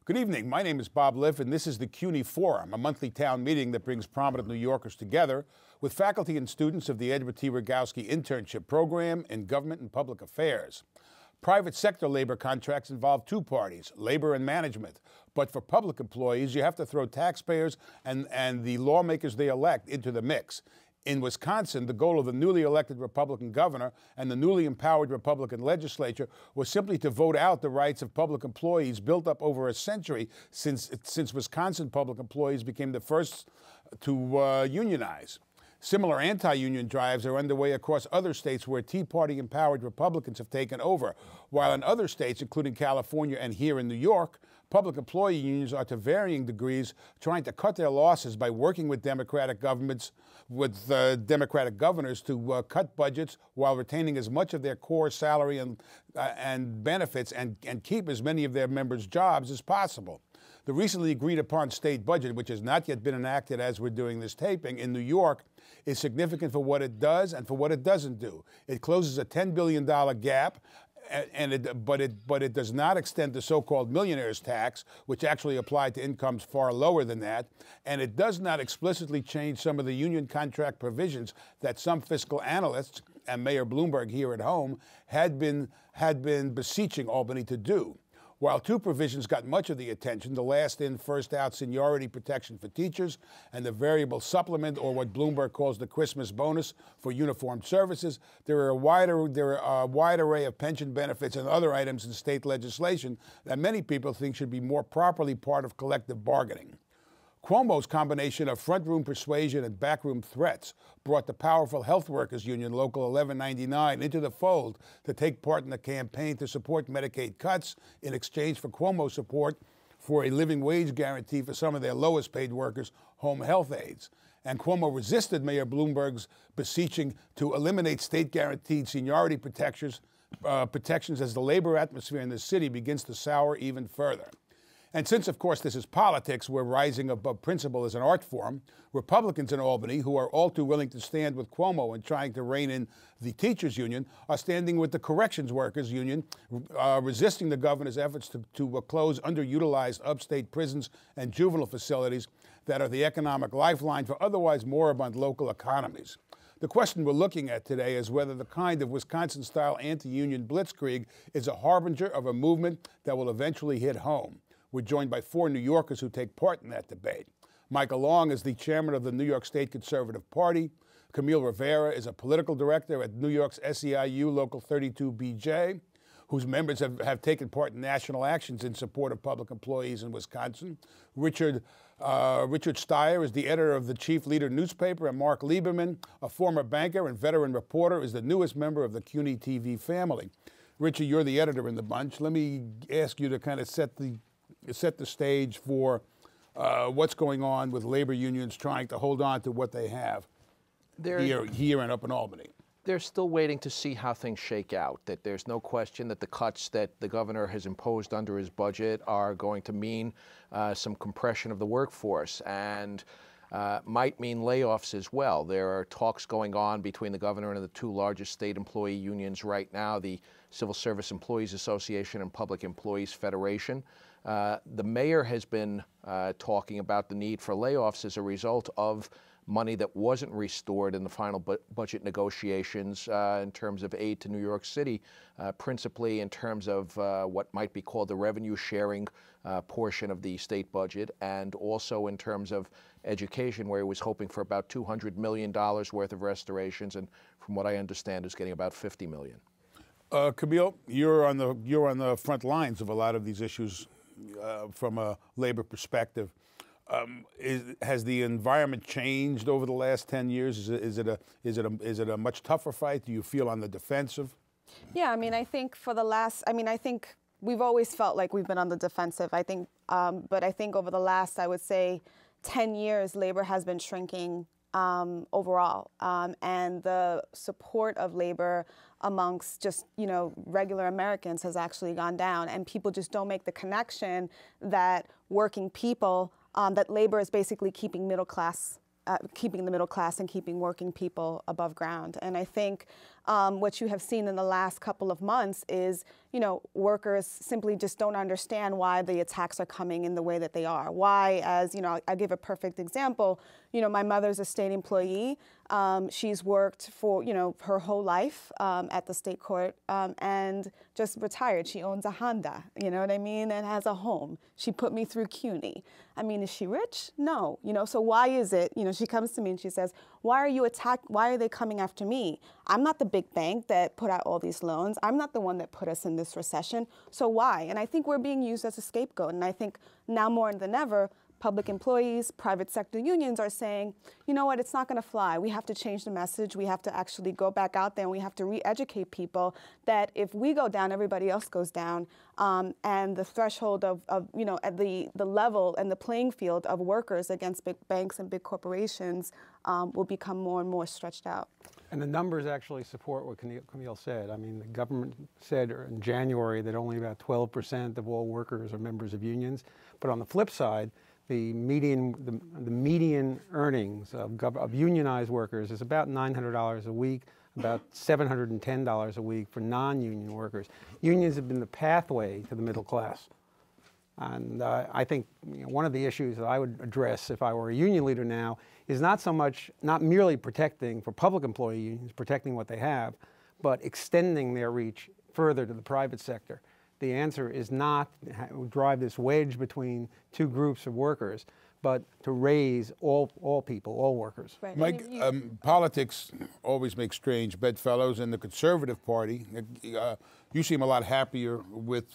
Good evening. My name is Bob Liff, and this is the CUNY Forum, a monthly town meeting that brings prominent New Yorkers together with faculty and students of the Edward T. Rogowsky Internship Program in Government and Public Affairs. Private sector labor contracts involve two parties, labor and management. But for public employees, you have to throw taxpayers and the lawmakers they elect into the mix. In Wisconsin, the goal of the newly elected Republican governor and the newly empowered Republican legislature was simply to vote out the rights of public employees built up over a century since Wisconsin public employees became the first to unionize. Similar anti-union drives are underway across other states where Tea Party-empowered Republicans have taken over, while in other states, including California and here in New York, public employee unions are to varying degrees trying to cut their losses by working with Democratic governors to cut budgets while retaining as much of their core salary and benefits and keep as many of their members' jobs as possible. The recently agreed upon state budget, which has not yet been enacted as we're doing this taping in New York, is significant for what it does and for what it doesn't do. It closes a $10 billion gap, but it does not extend the so-called millionaire's tax, which actually applied to incomes far lower than that, and it does not explicitly change some of the union contract provisions that some fiscal analysts and Mayor Bloomberg here at home had been beseeching Albany to do. While two provisions got much of the attention, the last in, first out seniority protection for teachers and the variable supplement, or what Bloomberg calls the Christmas bonus for uniformed services, there are a wide array of pension benefits and other items in state legislation that many people think should be more properly part of collective bargaining. Cuomo's combination of front-room persuasion and backroom threats brought the powerful Health Workers Union, Local 1199, into the fold to take part in the campaign to support Medicaid cuts in exchange for Cuomo's support for a living wage guarantee for some of their lowest-paid workers, home health aides. And Cuomo resisted Mayor Bloomberg's beseeching to eliminate state-guaranteed seniority protections as the labor atmosphere in the city begins to sour even further. And since, of course, this is politics, where rising above principle is an art form, Republicans in Albany, who are all too willing to stand with Cuomo in trying to rein in the teachers' union, are standing with the corrections workers' union, resisting the governor's efforts to close underutilized upstate prisons and juvenile facilities that are the economic lifeline for otherwise moribund local economies. The question we're looking at today is whether the kind of Wisconsin-style anti-union blitzkrieg is a harbinger of a movement that will eventually hit home. We're joined by four New Yorkers who take part in that debate. Michael Long is the chairman of the New York State Conservative Party. Camille Rivera is a political director at New York's SEIU Local 32BJ, whose members have taken part in national actions in support of public employees in Wisconsin. Richard Steyer is the editor of the Chief Leader newspaper, and Mark Lieberman, a former banker and veteran reporter, is the newest member of the CUNY TV family. Richard, you're the editor in the bunch. Let me ask you to kind of set the stage for what's going on with labor unions trying to hold on to what they have here and up in Albany. They're still waiting to see how things shake out, that there's no question that the cuts that the governor has imposed under his budget are going to mean some compression of the workforce and might mean layoffs as well. There are talks going on between the governor and the two largest state employee unions right now, the Civil Service Employees Association and Public Employees Federation. The mayor has been talking about the need for layoffs as a result of money that wasn't restored in the final budget negotiations in terms of aid to New York City, principally in terms of what might be called the revenue sharing portion of the state budget, and also in terms of education, where he was hoping for about $200 million worth of restorations, and from what I understand is getting about $50 million. Camille, you're on the front lines of a lot of these issues from a labor perspective. Has the environment changed over the last 10 years? Is it a much tougher fight? Do you feel on the defensive? Yeah, I mean, I think I think we've always felt like we've been on the defensive. I think, but I think over the last, I would say, 10 years, labor has been shrinking overall, and the support of labor amongst just, regular Americans has actually gone down, and people just don't make the connection that working people, that labor is basically keeping the middle class and keeping working people above ground. And I think what you have seen in the last couple of months is, workers simply just don't understand why the attacks are coming in the way that they are. Why, as, I give a perfect example, my mother's a state employee. She's worked for, her whole life at the state court and just retired. She owns a Honda, you know what I mean, and has a home. She put me through CUNY. I mean, is she rich? No. So why is it, she comes to me and she says, why are you why are they coming after me? I'm not the big bank that put out all these loans. I'm not the one that put us in this recession. So why? And I think we're being used as a scapegoat. And I think now more than ever, public employees, private sector unions are saying, you know what, it's not going to fly. We have to change the message. We have to actually go back out there and we have to re-educate people that if we go down, everybody else goes down. And the threshold of at the level and the playing field of workers against big banks and big corporations will become more and more stretched out. And the numbers actually support what Camille said. I mean, the government said in January that only about 12% of all workers are members of unions. But on the flip side, the median earnings of unionized workers is about $900 a week, about $710 a week for non-union workers. Unions have been the pathway to the middle class. And I think one of the issues that I would address if I were a union leader now is not merely protecting for public employee unions, protecting what they have, but extending their reach further to the private sector. The answer is not to drive this wedge between two groups of workers, but to raise all people, all workers. Right. Mike, politics always makes strange bedfellows. In the Conservative Party, you seem a lot happier with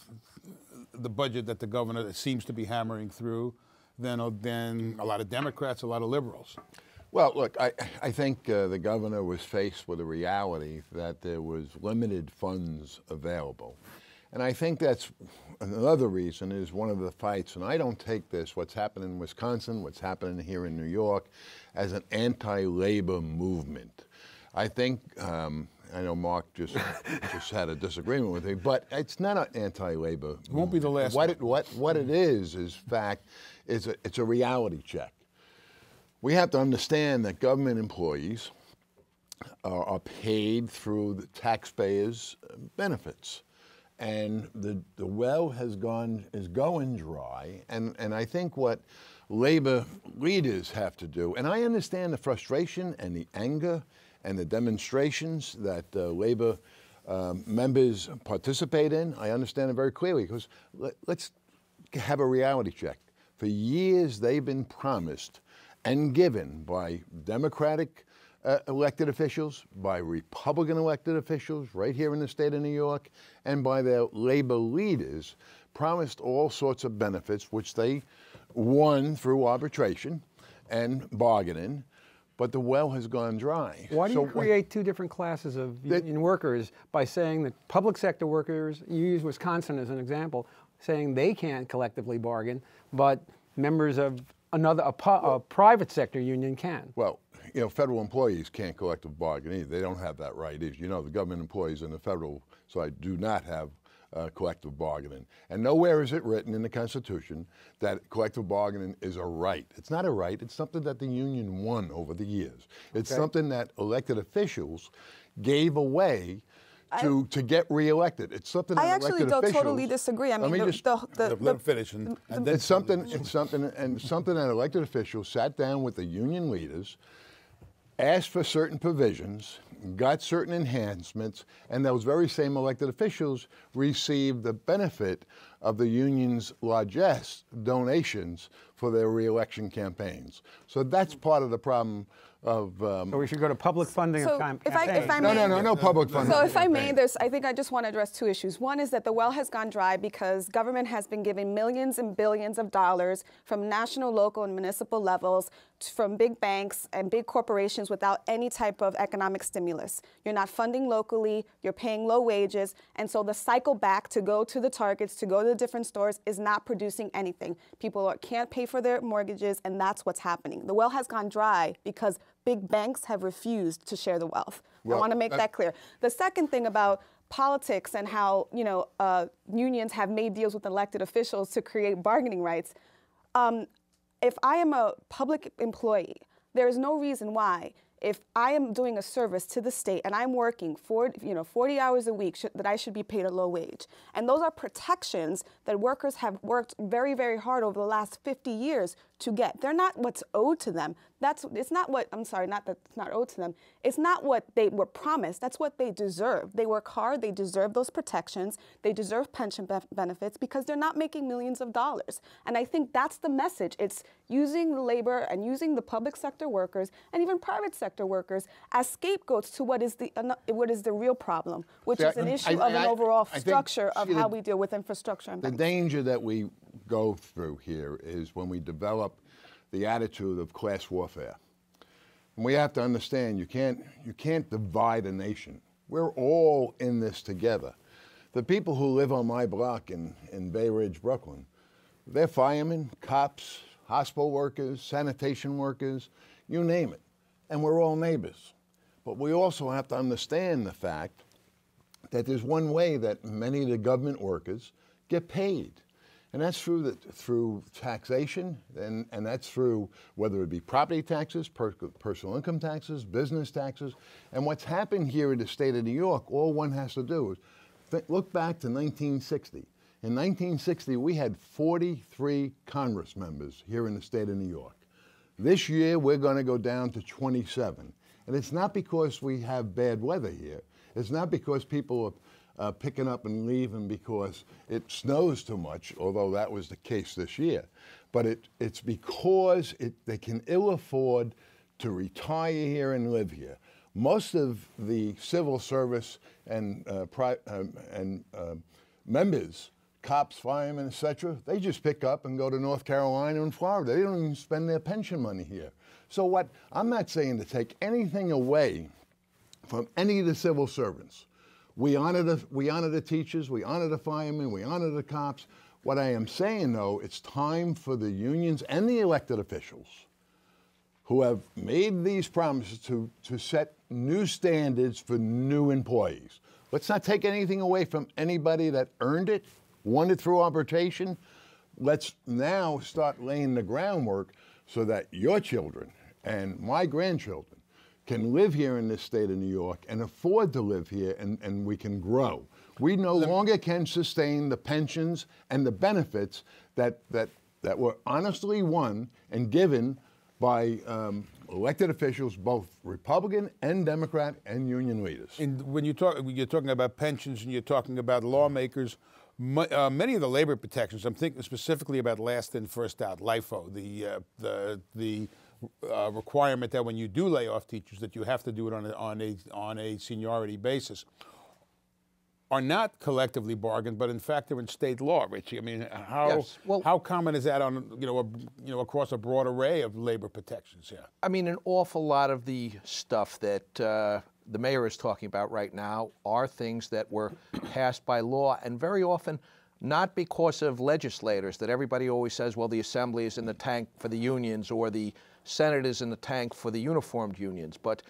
the budget that the governor seems to be hammering through than a lot of Democrats, a lot of liberals. Well, look, I think the governor was faced with a reality that there was limited funds available. And I think that's another reason is one of the fights, and I don't take this, what's happening in Wisconsin, what's happening here in New York, as an anti-labor movement. I think, I know Mark just had a disagreement with me, but it's not an anti-labor movement. It won't be the last one. What it is fact, it's a reality check. We have to understand that government employees are paid through the taxpayers' benefits. And the well is going dry, and I think what labor leaders have to do, and I understand the frustration and the anger and the demonstrations that labor members participate in. I understand it very clearly, because let's have a reality check. For years they've been promised and given by Democratic elected officials, by Republican elected officials right here in the state of New York, and by their labor leaders, promised all sorts of benefits, which they won through arbitration and bargaining, but the well has gone dry. Why do you create two different classes of union workers by saying that public sector workers, you use Wisconsin as an example, saying they can't collectively bargain, but members of a private sector union can? Well, federal employees can't collective bargain either. They don't have that right. As you know, the government employees in the federal side do not have collective bargaining. And nowhere is it written in the Constitution that collective bargaining is a right. It's not a right. It's something that the union won over the years. It's something that elected officials gave away to get reelected. It's something that I elected officials totally disagree. I mean, let me finish. It's something that elected officials sat down with the union leaders, asked for certain provisions, got certain enhancements, and those very same elected officials received the benefit of the union's largesse donations for their reelection campaigns. So that's part of the problem of... so we should go to public funding of campaigns. If I may, no public funding. So if I may, I think I just want to address two issues. One is that the well has gone dry because government has been giving millions and billions of dollars from national, local, and municipal levels from big banks and big corporations without any type of economic stimulus. You're not funding locally, you're paying low wages, and so the cycle back to go to the Targets, to go to the different stores is not producing anything. People can't pay for their mortgages, and that's what's happening. The well has gone dry because big banks have refused to share the wealth. Well, I want to make that clear. The second thing about politics and how unions have made deals with elected officials to create bargaining rights, if I am a public employee, there is no reason why, if I am doing a service to the state and I'm working 40 hours a week, that I should be paid a low wage. And those are protections that workers have worked very, very hard over the last 50 years to get. They're not what's owed to them. It's not what, I'm sorry, not that it's not owed to them. It's not what they were promised. That's what they deserve. They work hard. They deserve those protections. They deserve pension benefits because they're not making millions of dollars. And I think that's the message. It's using the labor and using the public sector workers and even private sector workers as scapegoats to what is the real problem, which is an issue of an overall structure of how we deal with infrastructure. And the danger that we go through here is when we develop the attitude of class warfare. And we have to understand you can't divide a nation. We're all in this together. The people who live on my block in Bay Ridge, Brooklyn, they're firemen, cops, hospital workers, sanitation workers, you name it. And we're all neighbors. But we also have to understand the fact that there's one way that many of the government workers get paid. And that's through taxation, and that's through whether it be property taxes, personal income taxes, business taxes. And what's happened here in the state of New York, all one has to do is look back to 1960. In 1960, we had 43 Congress members here in the state of New York. This year, we're going to go down to 27. And it's not because we have bad weather here. It's not because people are picking up and leaving because it snows too much, although that was the case this year. But it's because they can ill afford to retire here and live here. Most of the civil service and members, cops, firemen, etc., they just pick up and go to North Carolina and Florida. They don't even spend their pension money here. So I'm not saying to take anything away from any of the civil servants. We honor the teachers, we honor the firemen, we honor the cops. What I am saying, though, it's time for the unions and the elected officials who have made these promises to set new standards for new employees. Let's not take anything away from anybody that earned it, won it through arbitration. Let's now start laying the groundwork so that your children and my grandchildren can live here in this state of New York and afford to live here, and we can grow. We no longer can sustain the pensions and the benefits that were honestly won and given by elected officials, both Republican and Democrat and union leaders. And when you're talking about pensions and you're talking about lawmakers, many of the labor protections, I'm thinking specifically about last in, first out, LIFO, the requirement that when you do lay off teachers that you have to do it on a seniority basis, are not collectively bargained, but in fact they're in state law, Richie. I mean, how common is that on across a broad array of labor protections? Yeah. I mean, an awful lot of the stuff that the mayor is talking about right now are things that were passed by law, and very often not because of legislators. That everybody always says, well, the assembly is in the tank for the unions, or the Senate is in the tank for the uniformed unions. But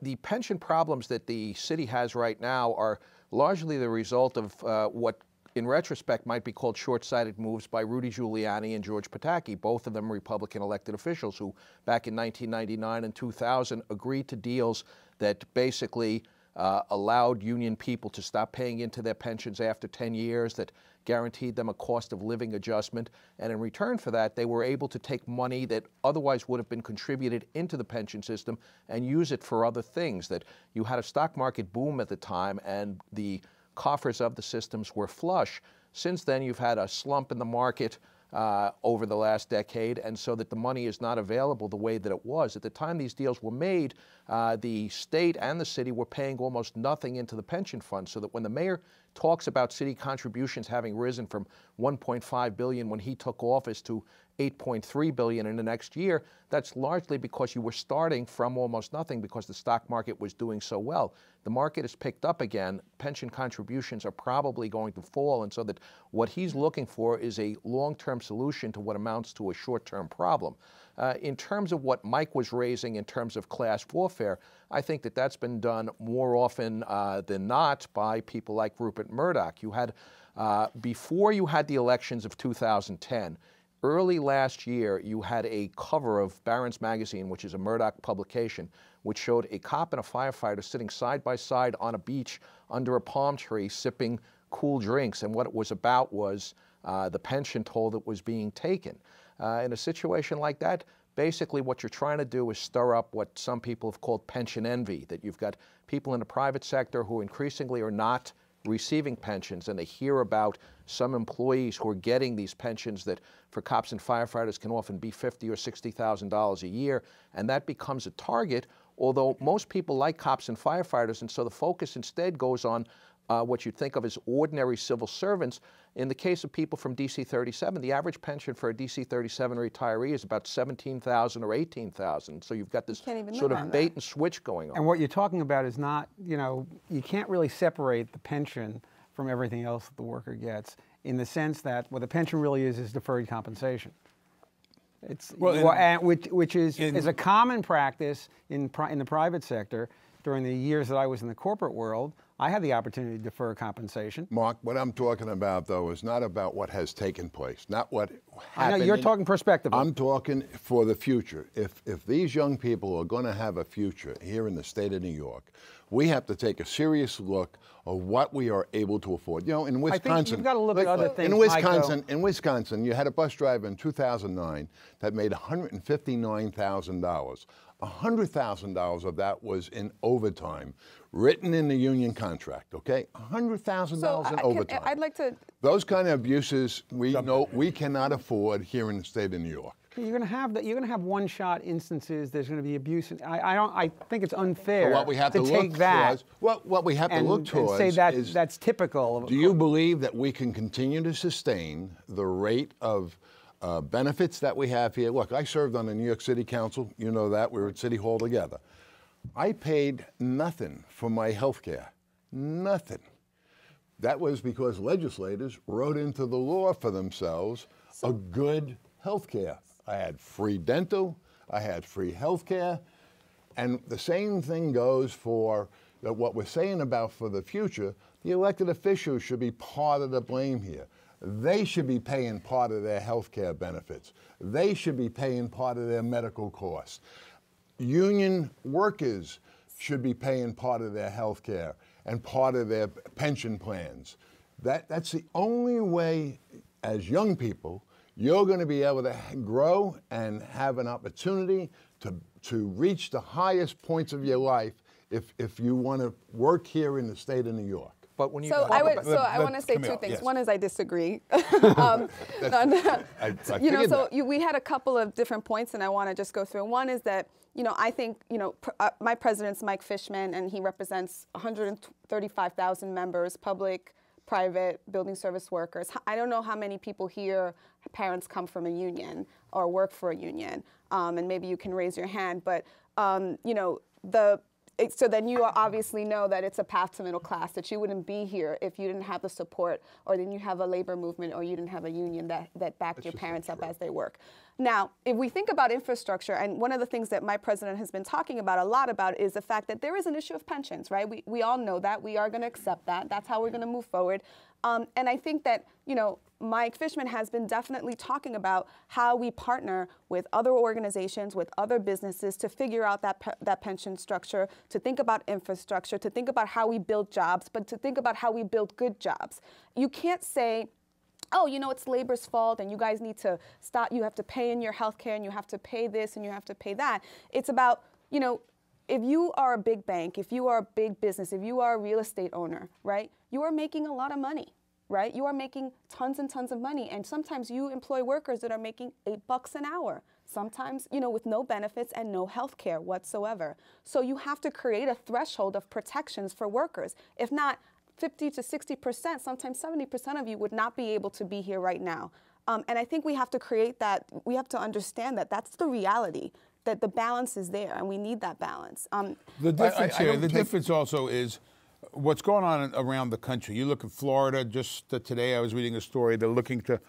the pension problems that the city has right now are largely the result of what, in retrospect, might be called short-sighted moves by Rudy Giuliani and George Pataki, both of them Republican elected officials who, back in 1999 and 2000, agreed to deals that basically allowed union people to stop paying into their pensions after 10 years, that guaranteed them a cost of living adjustment, and in return for that, they were able to take money that otherwise would have been contributed into the pension system and use it for other things. That you had a stock market boom at the time, and the coffers of the systems were flush. Since then, you've had a slump in the market over the last decade, and so that the money is not available the way that it was. At the time these deals were made, the state and the city were paying almost nothing into the pension fund, so that when the mayor talks about city contributions having risen from $1.5 billion when he took office to $8.3 billion in the next year, that's largely because you were starting from almost nothing because the stock market was doing so well. The market has picked up again. Pension contributions are probably going to fall, and so that what he's looking for is a long-term solution to what amounts to a short-term problem. In terms of what Mike was raising in terms of class warfare, I think that that's been done more often than not by people like Rupert Murdoch. You had, before you had the elections of 2010, Early last year, you had a cover of Barron's Magazine, which is a Murdoch publication, which showed a cop and a firefighter sitting side by side on a beach under a palm tree sipping cool drinks. And what it was about was the pension toll that was being taken. In a situation like that, basically what you're trying to do is stir up what some people have called pension envy, that you've got people in the private sector who increasingly are not receiving pensions, and they hear about some employees who are getting these pensions that for cops and firefighters can often be $50,000 or $60,000 a year, and that becomes a target, although most people like cops and firefighters, and so the focus instead goes on what you'd think of as ordinary civil servants. In the case of people from DC 37, the average pension for a DC 37 retiree is about $17,000 or $18,000. So you've got this sort of bait and switch going on. And what you're talking about is not, you can't really separate the pension from everything else that the worker gets, in the sense that what the pension really is deferred compensation. It's which is a common practice in the private sector. During the years that I was in the corporate world, I had the opportunity to defer compensation. Mark, what I'm talking about, though, is not about what has taken place, not what happened. I know, you're talking prospectively. I'm talking for the future. If these young people are going to have a future here in the state of New York, we have to take a serious look of what we are able to afford. In Wisconsin, I think you've got to look at other things. In Wisconsin, you had a bus driver in 2009 that made $159,000. $100,000 of that was in overtime, written in the union contract, okay? $100,000 in overtime. I'd like to... Those kind of abuses, we know we cannot afford here in the state of New York. You're going to have that. You're going to have one-shot instances. There's going to be abuse. I think it's unfair what we have to take that. What we have to look towards and say is that's typical. Do you believe that we can continue to sustain the rate of benefits that we have here? Look, I served on the New York City Council. You know that. We were at City Hall together. I paid nothing for my health care. Nothing. That was because legislators wrote into the law for themselves a good health care. I had free dental. I had free health care. And the same thing goes for what we're saying about for the future. The elected officials should be part of the blame here. They should be paying part of their health care benefits. They should be paying part of their medical costs. Union workers should be paying part of their health care and part of their pension plans. That's the only way, as young people, you're going to be able to grow and have an opportunity to reach the highest points of your life if you want to work here in the state of New York. But when you I want to say two things. Yes. One is I disagree. We had a couple of different points, and I want to just go through. One is that I think my president's Mike Fishman, and he represents 135,000 members, public, private, building service workers. I don't know how many people here, parents come from a union or work for a union, and maybe you can raise your hand. But so then you obviously know that it's a path to middle class, that you wouldn't be here if you didn't have the support, or then you have a labor movement, or you didn't have a union that backed your parents up as they work. Now, if we think about infrastructure, and one of the things that my president has been talking about a lot about is the fact that there is an issue of pensions, right? We all know that. We are going to accept that. That's how we're going to move forward. And I think that, Mike Fishman has been definitely talking about how we partner with other organizations, with other businesses to figure out that pension structure, to think about infrastructure, to think about how we build jobs, but to think about how we build good jobs. You can't say, oh, it's labor's fault and you guys need to stop, you have to pay in your health care and you have to pay this and you have to pay that. It's about, if you are a big bank, if you are a big business, if you are a real estate owner, right, you are making a lot of money, right? You are making tons and tons of money. And sometimes you employ workers that are making $8 an hour. Sometimes, with no benefits and no health care whatsoever. So you have to create a threshold of protections for workers. If not, 50 to 60%, sometimes 70% of you would not be able to be here right now. And I think we have to create that, we have to understand that that's the reality, that the balance is there, and we need that balance. The difference here, the difference also is what's going on around the country. You look at Florida, just today I was reading a story, they're looking to,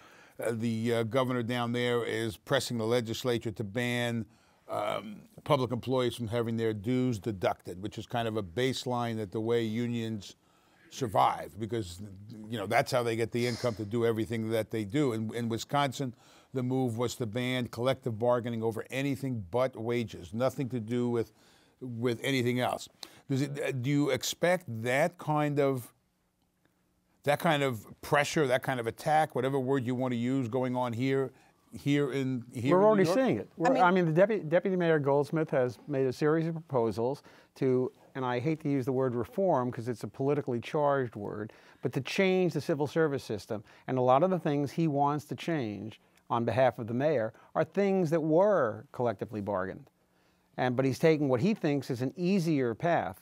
the governor down there is pressing the legislature to ban public employees from having their dues deducted, which is kind of a baseline that the way unions survive, because that's how they get the income to do everything that they do. In Wisconsin, the move was to ban collective bargaining over anything but wages, nothing to do with anything else. Do you expect that kind of pressure, that kind of attack, whatever word you want to use, going on here in We're already New York? seeing it. I mean, the Deputy Mayor Goldsmith has made a series of proposals to, and I hate to use the word reform because it's a politically charged word, but to change the civil service system. And a lot of the things he wants to change on behalf of the mayor are things that were collectively bargained. But he's taking what he thinks is an easier path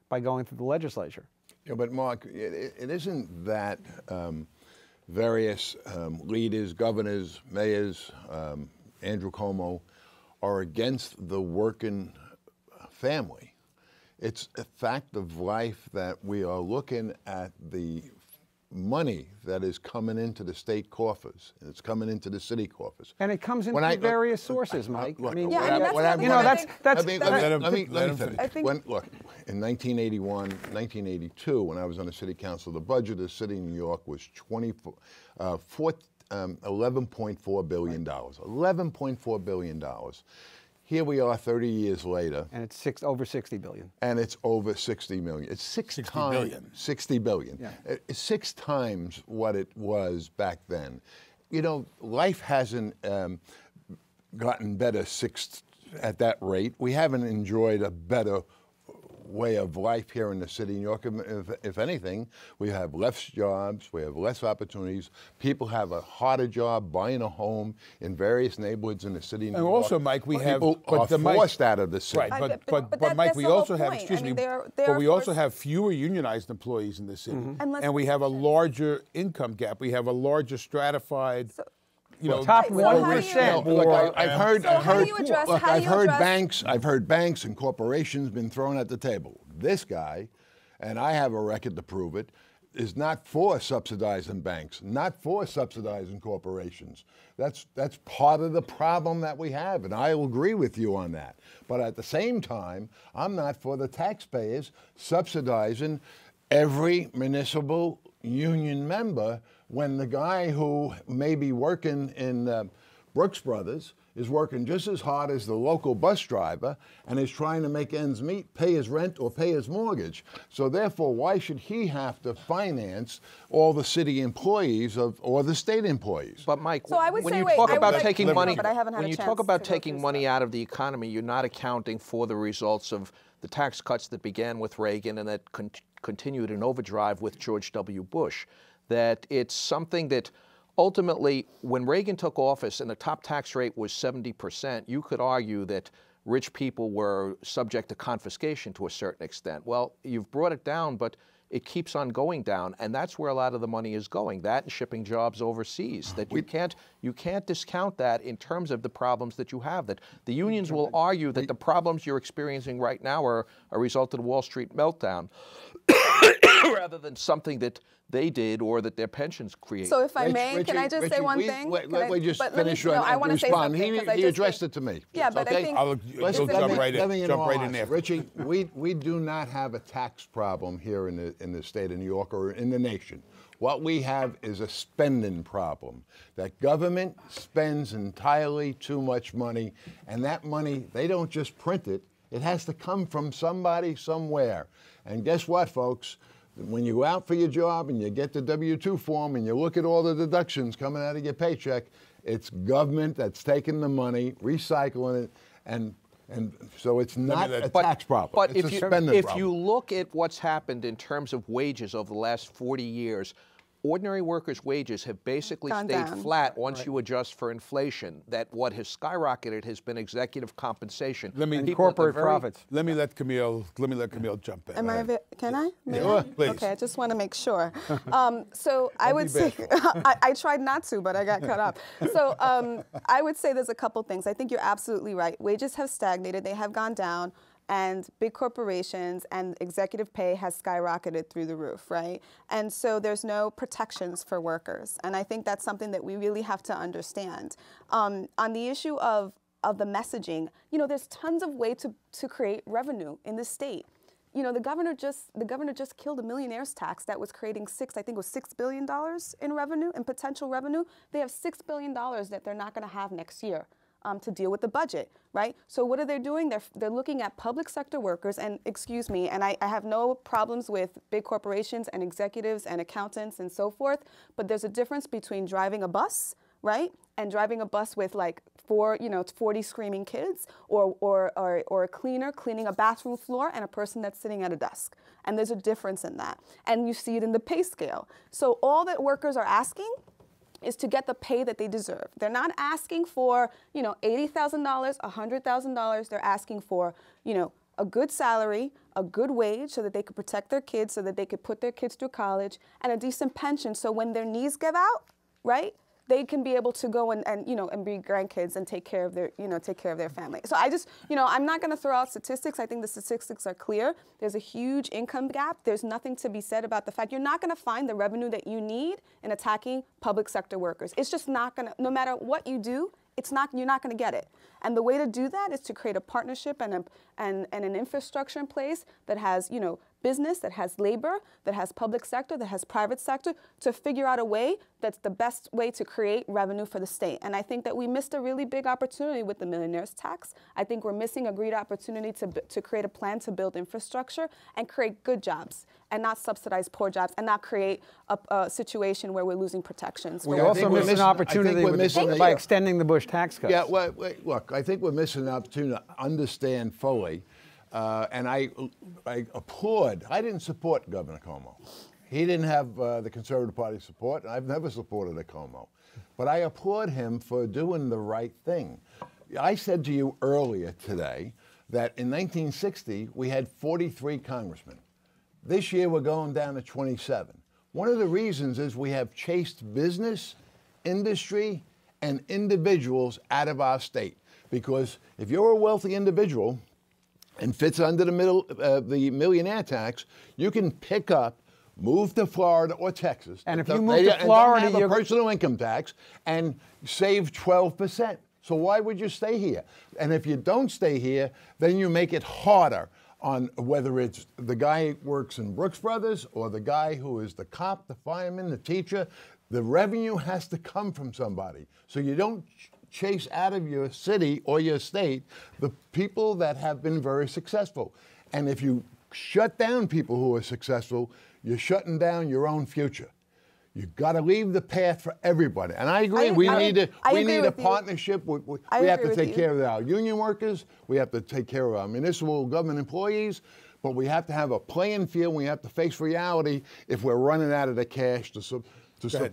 by going through the legislature. Yeah, but Mark, it isn't that various leaders, governors, mayors, Andrew Cuomo, are against the working family. It's a fact of life that we are looking at the money that is coming into the state coffers, and it's coming into the city coffers. And it comes in through various sources, Mike. Look, I mean, let me finish. Look, in 1981, 1982, when I was on the city council, the budget of the city of New York was $11.4 billion. $11.4 billion. Here we are 30 years later. And it's over 60 billion. And it's over 60 million. It's 60 billion. 60 billion. Yeah. It's 6 times what it was back then. Life hasn't gotten better at that rate. We haven't enjoyed a better way of life here in the city of New York. If anything, we have less jobs, we have less opportunities. People have a harder job buying a home in various neighborhoods in the city of New York. And also, Mike, we have forced out of the city. Right, but Mike, we also have, excuse me, but we also have fewer unionized employees in the city, and we have a larger income gap. We have a larger stratified. Top 1%. I've heard banks and corporations been thrown at the table. This guy, and I have a record to prove it, is not for subsidizing banks, not for subsidizing corporations. That's part of the problem that we have, and I will agree with you on that. But at the same time, I'm not for the taxpayers subsidizing every municipal union member when the guy who may be working in Brooks Brothers is working just as hard as the local bus driver and is trying to make ends meet, pay his rent or pay his mortgage. So therefore, why should he have to finance all the city employees or the state employees? But Mike, so when you talk about taking money, when you talk about taking money out of the economy, you're not accounting for the results of the tax cuts that began with Reagan and that continued in overdrive with George W. Bush. That it's something that ultimately, when Reagan took office and the top tax rate was 70%, you could argue that rich people were subject to confiscation to a certain extent. Well, you've brought it down, but it keeps on going down, and that's where a lot of the money is going. That and shipping jobs overseas. That you can't discount that in terms of the problems that you have. That the unions will argue that the problems you're experiencing right now are a result of the Wall Street meltdown, rather than something that they did or that their pensions created. So if I may, can I just say one thing? Let me just finish and respond. He addressed it to me. Yeah, but I think... Let's jump right in there. Richie, we do not have a tax problem here in the state of New York or in the nation. What we have is a spending problem. That government spends entirely too much money, and that money, they don't just print it. It has to come from somebody somewhere. And guess what, folks? When you go out for your job and you get the W-2 form and you look at all the deductions coming out of your paycheck, it's government that's taking the money, recycling it, and so it's not a tax problem. But it's a spending problem. If you look at what's happened in terms of wages over the last 40 years, ordinary workers' wages have basically stayed flat once you adjust for inflation. That what has skyrocketed has been exexitive compensation. And corporate profits. Let me let Camille jump in. Can I? Yeah, please. Okay, I just want to make sure. So I would say, I tried not to, but I got cut off. So I would say there's a couple things. I think you're absolutely right. Wages have stagnated. They have gone down. And big corporations and executive pay has skyrocketed through the roof, right? And so there's no protections for workers. And I think that's something that we really have to understand. On the issue of the messaging, there's tons of ways to create revenue in the state. you know, the governor just killed a millionaire's tax that was creating I think it was $6 billion in revenue, in potential revenue. They have $6 billion that they're not going to have next year to deal with the budget, right? So what are they doing? They're looking at public sector workers, and excuse me, and I have no problems with big corporations and executives and accountants and so forth, but there's a difference between driving a bus, right, and driving a bus with like 40 screaming kids, or a cleaner cleaning a bathroom floor, and a person that's sitting at a desk. And there's a difference in that. And you see it in the pay scale. So all that workers are asking is to get the pay that they deserve. They're not asking for, you know, $80,000, $100,000. They're asking for, you know, a good salary, a good wage so that they could protect their kids, so that they could put their kids through college, and a decent pension so when their knees give out, right, they can be able to go and be grandkids and take care of their family. So I just, you know, I'm not going to throw out statistics. I think the statistics are clear. There's a huge income gap. There's nothing to be said about the fact you're not going to find the revenue that you need in attacking public sector workers. It's just not going to, no matter what you do, you're not going to get it. And the way to do that is to create a partnership and an infrastructure in place that has, you know, business, that has labor, that has public sector, that has private sector, to figure out a way that's the best way to create revenue for the state. And I think that we missed a really big opportunity with the millionaire's tax. I think we're missing a great opportunity to create a plan to build infrastructure and create good jobs, and not subsidize poor jobs, and not create a situation where we're losing protections. We also miss an opportunity by extending the Bush tax cuts. Yeah, well, look, I think we're missing an opportunity to understand fully, and I applaud. I didn't support Governor Cuomo. He didn't have the Conservative Party support, and I've never supported a Cuomo. But I applaud him for doing the right thing. I said to you earlier today that in 1960, we had 43 congressmen. This year, we're going down to 27. One of the reasons is we have chased business, industry, and individuals out of our state. Because if you're a wealthy individual and fits under the millionaire tax, you can pick up, move to Florida or Texas. And if you move to Florida, you have a personal income tax and save 12%. So why would you stay here? And if you don't stay here, then you make it harder on whether it's the guy who works in Brooks Brothers or the guy who is the cop, the fireman, the teacher. The revenue has to come from somebody. So you don't chase out of your city or your state the people that have been very successful. And if you shut down people who are successful, you're shutting down your own future. You've got to leave the path for everybody. And I agree, we need a partnership. We have to take care of our union workers. We have to take care of our municipal government employees. But we have to have a playing field. We have to face reality if we're running out of the cash to support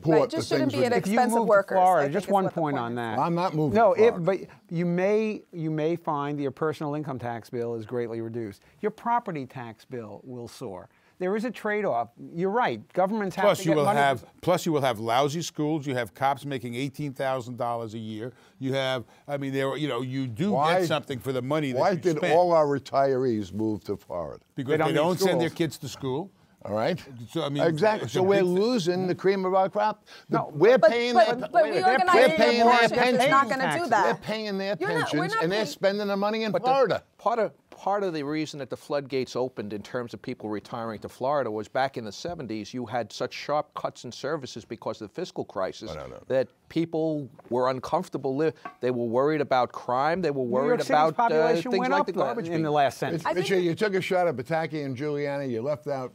right, just shouldn't be at expense of workers. Florida, just one point on that. I'm not moving to Florida. But you may find your personal income tax bill is greatly reduced. Your property tax bill will soar. There is a trade-off. You're right. Governments have to get money. Plus, you will have lousy schools. You have cops making $18,000 a year. You have, I mean, you do get something for the money that you spend. Why did all our retirees move to Florida? Because they don't send their kids to school. All right. So I mean, exactly. So we're losing the cream of our crop. We're paying their pensions. It's not going to do that. We're paying their pensions, and they're spending their money in Florida. Part of the reason that the floodgates opened in terms of people retiring to Florida was back in the 70s, you had such sharp cuts in services because of the fiscal crisis that people were uncomfortable. They were worried about crime. They were worried about things like the garbage in the last century. Mitchell, you took a shot at Pataki and Giuliani. You left out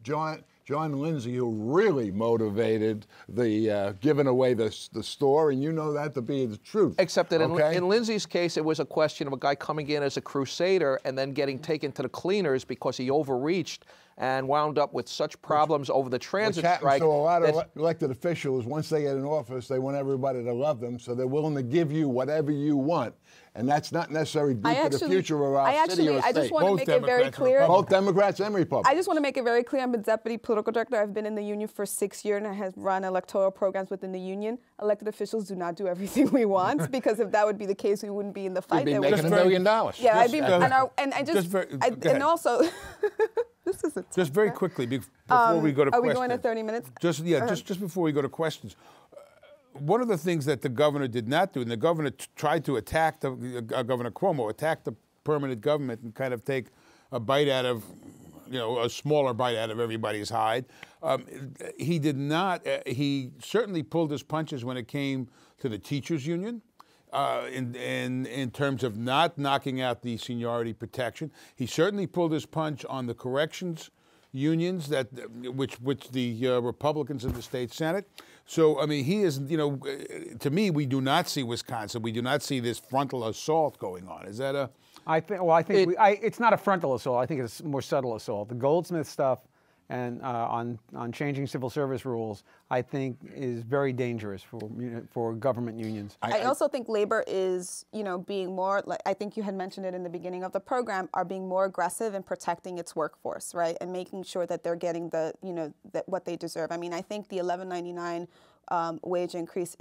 John Lindsay, who really motivated the giving away the store, and you know that to be the truth. Except that in Lindsay's case, it was a question of a guy coming in as a crusader and then getting taken to the cleaners because he overreached and wound up with such problems over the transit strike. So a lot of elected officials, once they get in office, they want everybody to love them, so they're willing to give you whatever you want. And that's not necessarily good for the future of our city or state. I just want to make it very clear. Both Democrats and Republicans. I just want to make it very clear. I'm a deputy political director. I've been in the union for 6 years, and I have run electoral programs within the union. Elected officials do not do everything we want, because if that would be the case, we wouldn't be in the fight. You'd be making $1 million. Yeah, I'd be, and also. This is just very quickly before we go to questions. Are we going to 30 minutes? Just before we go to questions. One of the things that the governor did not do, and the governor tried to attack Governor Cuomo, attack the permanent government and kind of take a bite out of, a smaller bite out of everybody's hide. He did not. He certainly pulled his punches when it came to the teachers' union. In terms of not knocking out the seniority protection, he certainly pulled his punch on the corrections unions which the Republicans in the state Senate. So I mean, he is. To me, we do not see Wisconsin. We do not see this frontal assault going on. Is that a? I think it's not a frontal assault. I think it's a more subtle assault. The Goldsmith stuff and on changing civil service rules, I think, is very dangerous for government unions. I also think labor is, being more, like I think you had mentioned it in the beginning of the program, are being more aggressive in protecting its workforce, right, and making sure that they're getting the, what they deserve. I mean, I think the $11.99 wage increase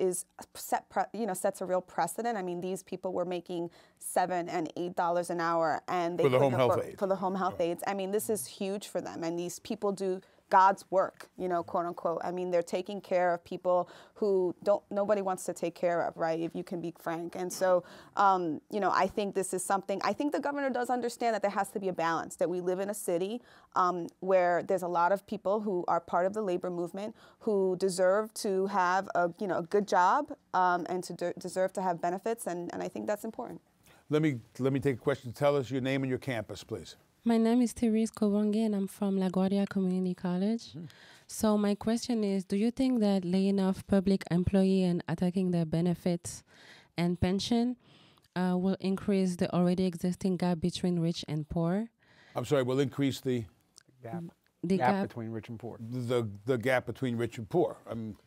sets a real precedent. I mean, these people were making $7 and $8 an hour, and they for the home health aides. For the home health aides. I mean, this is huge for them, and these people do God's work, quote unquote. I mean, they're taking care of people who nobody wants to take care of, right? If you can be frank. And so, I think this is something, I think the governor does understand that there has to be a balance, that we live in a city where there's a lot of people who are part of the labor movement who deserve to have a good job and to deserve to have benefits. And I think that's important. Let me take a question. Tell us your name and your campus, please. My name is Therese Kobonge, and I'm from LaGuardia Community College. Mm-hmm. So my question is, do you think that laying off public employee and attacking their benefits and pension will increase the already existing gap between rich and poor? I'm sorry, will increase the gap. The gap between rich and poor. The gap between rich and poor.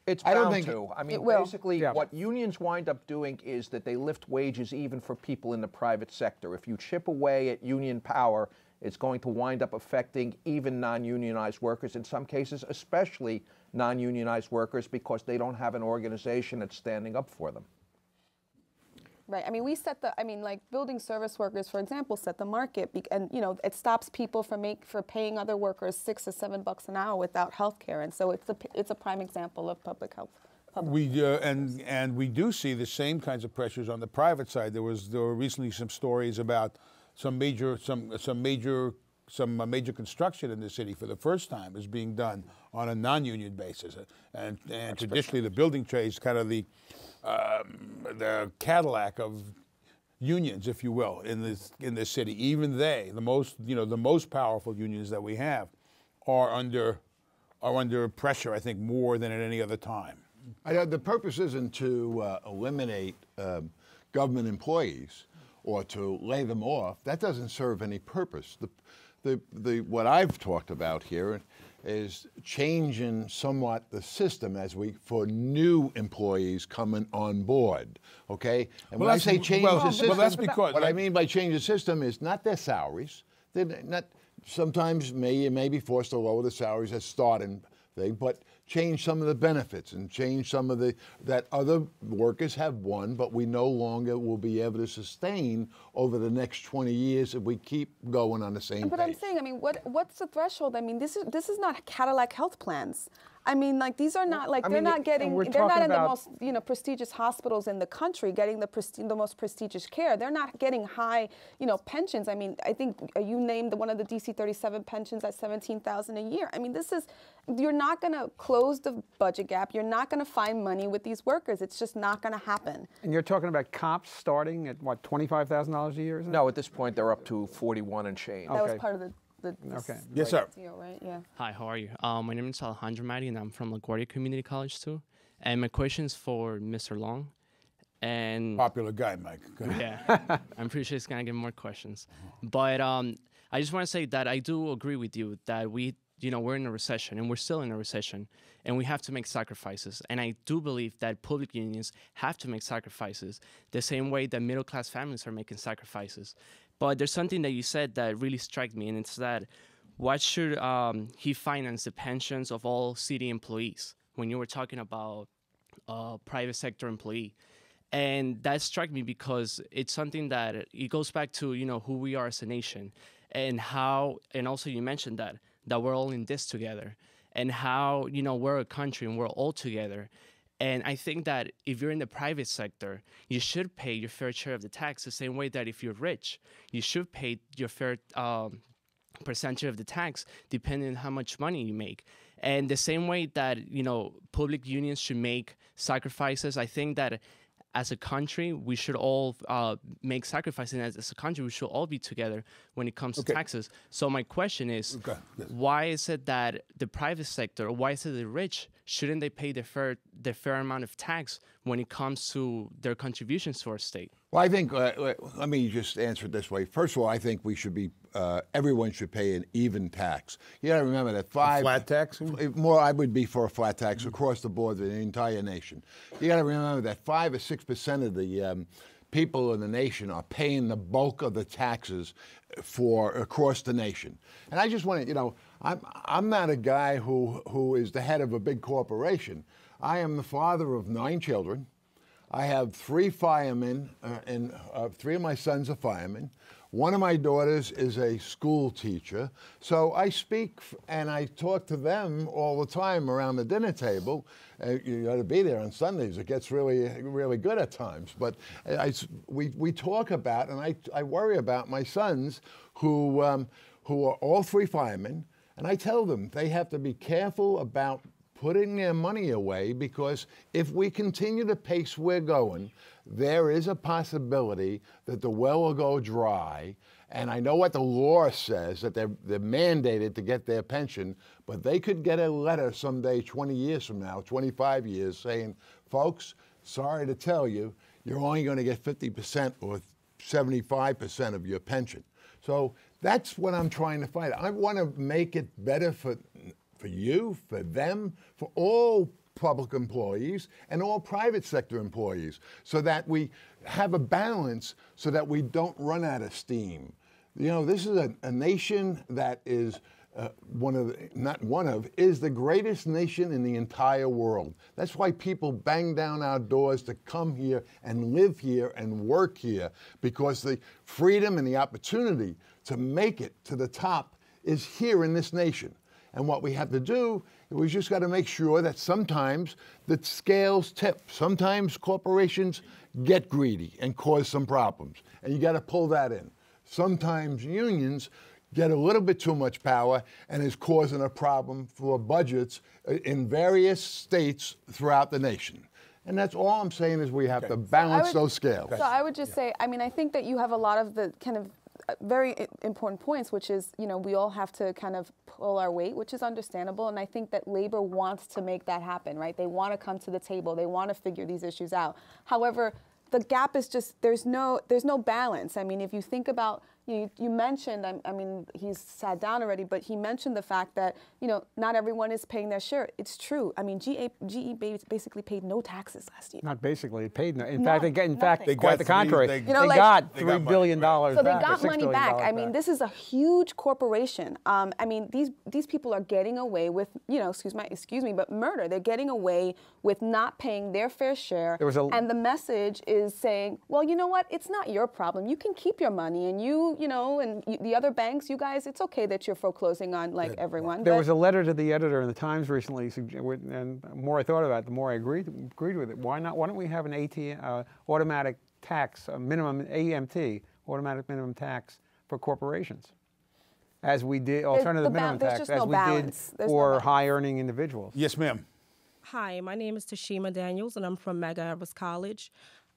It's bound to. I mean, basically, what unions wind up doing is that they lift wages even for people in the private sector. If you chip away at union power, it's going to wind up affecting even non-unionized workers, in some cases, especially non-unionized workers, because they don't have an organization that's standing up for them. Right. I mean, like building service workers, for example, set the market, and it stops people from paying other workers $6 or $7 an hour without health care, and so it's a prime example of public health. And we do see the same kinds of pressures on the private side. There were recently some stories about some major construction in the city for the first time is being done on a non-union basis, and traditionally the building trade is kind of the Cadillac of unions, if you will, in this city. Even the most powerful unions that we have are under pressure, I think, more than at any other time. The purpose isn't to eliminate government employees or to lay them off. That doesn't serve any purpose. What I've talked about here is changing somewhat the system for new employees coming on board. Okay, and when I say change the system, that's because what I mean by change the system is not their salaries. They're not. Sometimes you may be forced to lower the salaries as starting thing, but change some of the benefits and change some of that other workers have won, but we no longer will be able to sustain over the next 20 years if we keep going on the same pace. But I'm saying, I mean, what's the threshold? I mean, this is not Cadillac health plans. I mean, like, these are not, like, they're not in the most, prestigious hospitals in the country getting the most prestigious care. They're not getting high, pensions. I mean, I think you named one of the DC 37 pensions at $17,000 a year. I mean, you're not going to close the budget gap. You're not going to find money with these workers. It's just not going to happen. And you're talking about comps starting at, what, $25,000 a year? Isn't it? No, at this point, they're up to 41 and change. That was part of the yes, sir. Deal, right? Yeah. Hi, how are you? My name is Alejandro Madi, and I'm from LaGuardia Community College too. And my question is for Mr. Long. And popular guy, Mike. Yeah, I'm pretty sure he's gonna get more questions. But I just want to say that I do agree with you that we're in a recession, and we're still in a recession, and we have to make sacrifices. And I do believe that public unions have to make sacrifices the same way that middle-class families are making sacrifices. But there's something that you said that really struck me, and it's that what should he finance the pensions of all city employees when you were talking about private sector employee? And that struck me because it's something that it goes back to, who we are as a nation and also you mentioned that we're all in this together and how, we're a country and we're all together. And I think that if you're in the private sector, you should pay your fair share of the tax the same way that if you're rich, you should pay your fair percentage of the tax depending on how much money you make. And the same way that, you know, public unions should make sacrifices, I think that as a country, we should all make sacrifices. And as a country, we should all be together when it comes to taxes. So my question is, why is it that the private sector, or why is it the rich, shouldn't they pay the fair amount of tax when it comes to their contributions to our state? Well, I think, let me just answer it this way. First of all, I think we should be, everyone should pay an even tax. You got to remember that A flat tax? More, I would be for a flat tax across the board in the entire nation. You got to remember that 5 or 6% of the people in the nation are paying the bulk of the taxes for across the nation. And I just want to, you know, I'm not a guy who is the head of a big corporation. I am the father of 9 children. I have 3 firemen, and 3 of my sons are firemen. One of my daughters is a school teacher. So I speak and I talk to them all the time around the dinner table. You got to be there on Sundays. It gets really, really good at times. But we talk about, and I worry about my sons who are all 3 firemen. And I tell them they have to be careful about putting their money away, because if we continue the pace we're going, there is a possibility that the well will go dry. And I know what the law says, that they're mandated to get their pension, but they could get a letter someday 20 years from now, 25 years, saying, folks, sorry to tell you, you're only going to get 50% or 75% of your pension. So that's what I'm trying to fight. I want to make it better for you, for them, for all public employees and all private sector employees, so that we have a balance, so that we don't run out of steam. You know, this is a nation that is is the greatest nation in the entire world. That's why people bang down our doors to come here and live here and work here, because the freedom and the opportunity to make it to the top is here in this nation. And what we have to do, we just got to make sure that sometimes the scales tip. Sometimes corporations get greedy and cause some problems, and you got to pull that in. Sometimes unions get a little bit too much power and is causing a problem for budgets in various states throughout the nation. And that's all I'm saying, is we have to balance those scales. So I would just say, I mean, I think that you have a lot of the kind of very important points, which is, you know, we all have to kind of pull our weight, which is understandable. And I think that labor wants to make that happen, right? They want to come to the table. They want to figure these issues out. However, the gap is just, there's no balance. I mean, if you think about, you mentioned, I mean, he's sat down already, but he mentioned the fact that, you know, not everyone is paying their share. It's true. I mean, GE basically paid no taxes last year. Not basically, it paid no. In fact, They quite got the contrary. they got $3 billion back. So they got $6 money billion back. I back. mean, this is a huge corporation. I mean, these people are getting away with, you know, excuse me, but murder. They're getting away with not paying their fair share. And the message is saying, well, you know what? It's not your problem. You can keep your money, and you know, and the other banks, you guys, it's okay that you're foreclosing on like everyone. There was a letter to the editor in the Times recently, and the more I thought about it, the more I agreed with it. Why don't we have an automatic tax, a minimum AMT, automatic minimum tax for corporations, as we did alternative minimum tax, as we did for high-earning individuals? Yes, ma'am. Hi, my name is Tashima Daniels, and I'm from Medgar Evers College.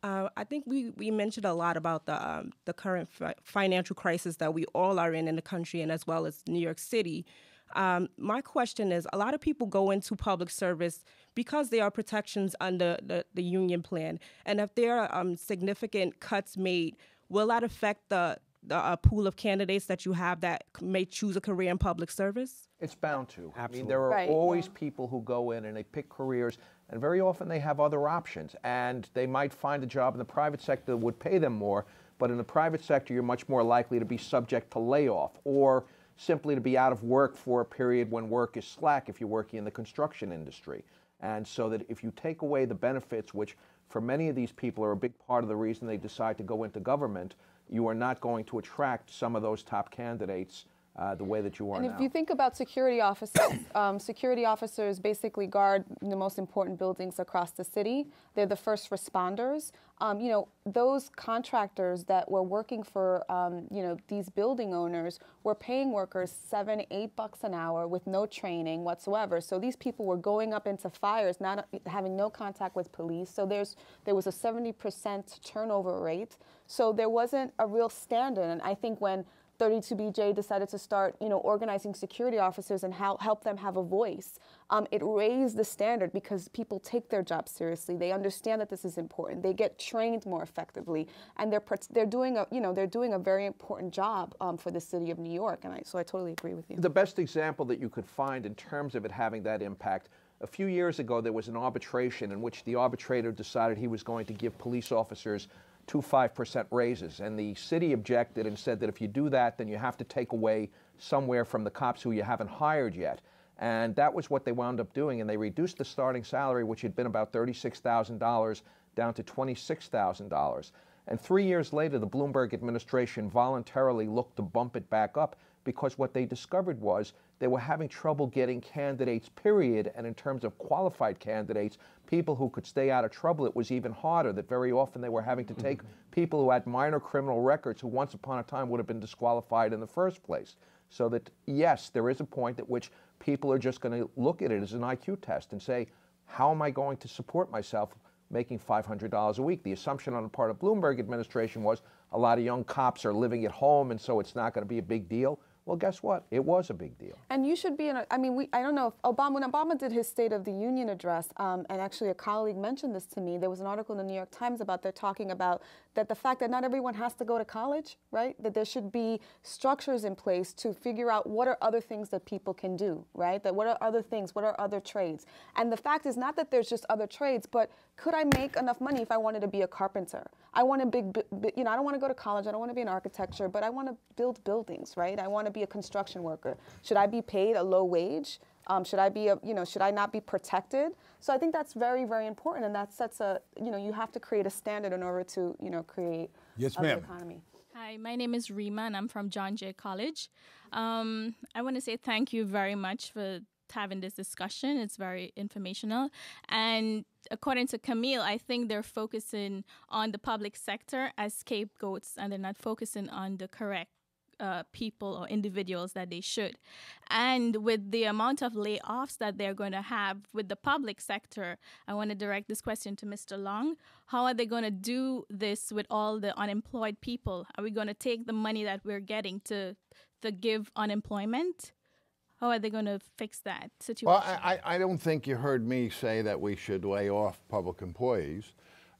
I think we mentioned a lot about the current financial crisis that we all are in the country, and as well as New York City. My question is, a lot of people go into public service because there are protections under the union plan, and if there are significant cuts made, will that affect the pool of candidates that you have that may choose a career in public service? It's bound to. Absolutely. I mean, there are always people who go in and they pick careers, and very often they have other options, and they might find a job in the private sector that would pay them more, but in the private sector you're much more likely to be subject to layoff, or simply to be out of work for a period when work is slack if you're working in the construction industry. And so that if you take away the benefits, which for many of these people are a big part of the reason they decide to go into government, you are not going to attract some of those top candidates the way that you are and now. if you think about security officers basically guard the most important buildings across the city. They're the first responders. You know, those contractors that were working for, you know, these building owners were paying workers $7, $8 an hour with no training whatsoever. So these people were going up into fires, not having no contact with police. So there was a 70% turnover rate. So there wasn't a real standard. And I think when 32BJ decided to start, you know, organizing security officers and help them have a voice, it raised the standard because people take their job seriously. They understand that this is important. They get trained more effectively, and they're doing a very important job for the city of New York. And so I totally agree with you. The best example that you could find in terms of it having that impact, a few years ago there was an arbitration in which the arbitrator decided he was going to give police officers 2 5% raises, and the city objected and said that if you do that, then you have to take away somewhere from the cops who you haven't hired yet. And that was what they wound up doing, and they reduced the starting salary, which had been about $36,000, down to $26,000. And 3 years later, the Bloomberg administration voluntarily looked to bump it back up because what they discovered was they were having trouble getting candidates, period, and in terms of qualified candidates, people who could stay out of trouble, it was even harder, that very often they were having to take people who had minor criminal records who once upon a time would have been disqualified in the first place. So that, yes, there is a point at which people are just going to look at it as an IQ test and say, how am I going to support myself making $500 a week? The assumption on the part of Bloomberg administration was a lot of young cops are living at home and so it's not going to be a big deal. Well, guess what? It was a big deal. And you should be in I mean, I don't know if when Obama did his State of the Union address, and actually a colleague mentioned this to me, there was an article in the New York Times they're talking about that the fact that not everyone has to go to college, right? That there should be structures in place to figure out what are other things that people can do, right? That what are other things, what are other trades? And the fact is not that there's just other trades, but could I make enough money if I wanted to be a carpenter? I want to I don't want to go to college, I don't want to be in architecture, but I want to build buildings, right? I want to be a construction worker. Should I be paid a low wage? Should I not be protected? So I think that's very, very important, and that sets you have to create a standard in order to, create an economy. Hi, my name is Rima, and I'm from John Jay College. I want to say thank you very much for having this discussion. It's very informational. And according to Camille, I think they're focusing on the public sector as scapegoats, and they're not focusing on the correct people or individuals that they should. And with the amount of layoffs that they're going to have with the public sector, I want to direct this question to Mr. Long. How are they going to do this with all the unemployed people? Are we going to take the money that we're getting to give unemployment? How are they going to fix that situation? Well, I don't think you heard me say that we should lay off public employees.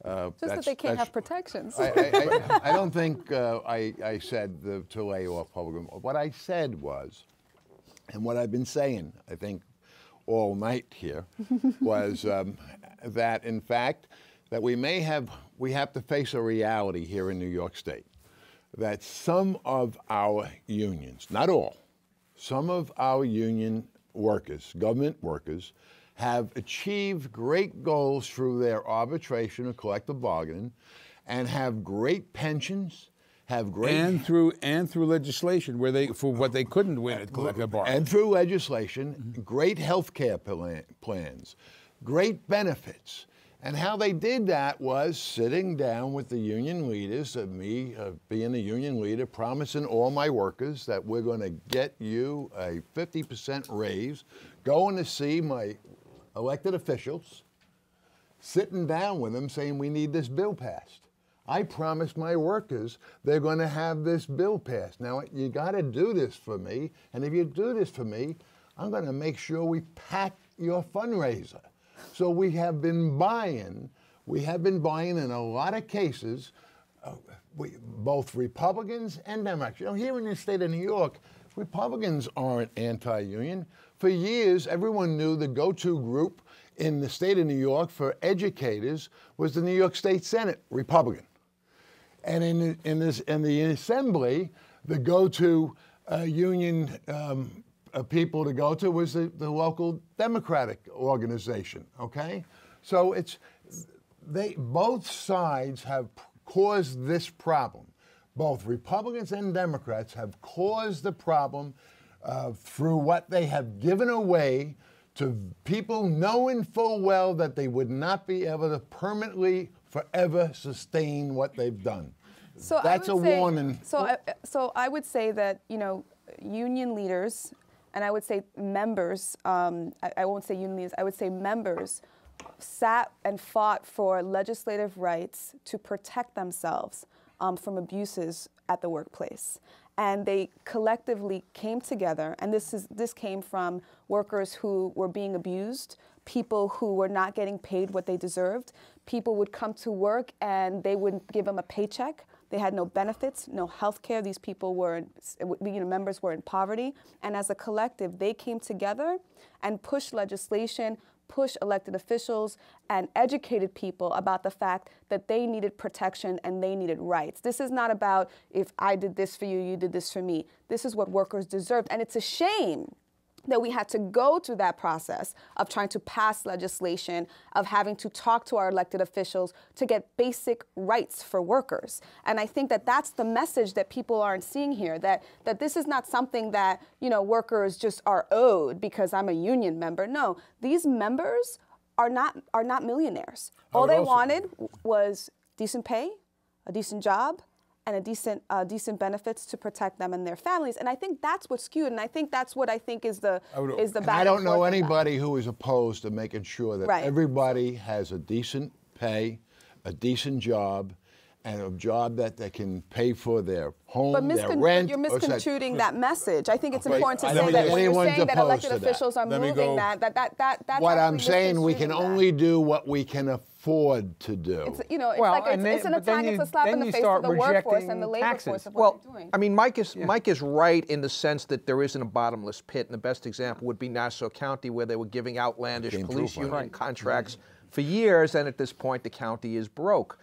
Just that they can't have protections. I don't think I said to lay off public employees. What I said was, and what I've been saying, I think, all night here, was that, in fact, that we have to face a reality here in New York State, that some of our unions, not all, some of our union workers, government workers, have achieved great goals through their arbitration or collective bargaining, and have great pensions, have great and through legislation where for what they couldn't win at collective bargaining, and through legislation, great health care plans, great benefits. And how they did that was sitting down with the union leaders, me being a union leader, promising all my workers that we're going to get you a 50% raise, going to see my elected officials, sitting down with them saying we need this bill passed. I promised my workers they're going to have this bill passed. Now, you got to do this for me, and if you do this for me, I'm going to make sure we pack your fundraiser. So we have been buying in a lot of cases, both Republicans and Democrats. Here in the state of New York, Republicans aren't anti-union. For years, everyone knew the go-to group in the state of New York for educators was the New York State Senate, Republican. And in the Assembly, the go-to union people to go to was the local Democratic organization, okay? So both sides have caused this problem. both Republicans and Democrats have caused the problem through what they have given away to people knowing full well that they would not be able to permanently, forever sustain what they've done. So that's a warning. So I would say that, you know, union leaders, and I would say members, I won't say union leaders, I would say members, sat and fought for legislative rights to protect themselves from abuses at the workplace. And they collectively came together, and this came from workers who were being abused, people who were not getting paid what they deserved. People would come to work and they wouldn't give them a paycheck. They had no benefits, no health care. These people were, members were in poverty. And as a collective, they came together and pushed legislation, pushed elected officials, and educated people about the fact that they needed protection and they needed rights. This is not about if I did this for you, you did this for me. This is what workers deserved. And it's a shame that we had to go through that process of trying to pass legislation, of having to talk to our elected officials to get basic rights for workers. And I think that that's the message that people aren't seeing here, that this is not something that, you know, workers just are owed because I'm a union member. No, these members are not millionaires. All they wanted was decent pay, a decent job, and a decent benefits to protect them and their families. And I think that's what's skewed, and I think that's what I think is the back. I don't know anybody who is opposed to making sure that everybody has a decent pay, a decent job, and a job that they can pay for their home, their rent. You're misconstruing that message. I think it's important to say that when you're saying that elected officials are moving that's what I'm saying, we can only do what we can afford to do. It's, you know, it's an attack, it's a slap in the face for the workforce and the labor force of what they're doing. I mean, Mike is right in the sense that there isn't a bottomless pit, and the best example would be Nassau County, where they were giving outlandish police union contracts for years, and at this point the county is broke.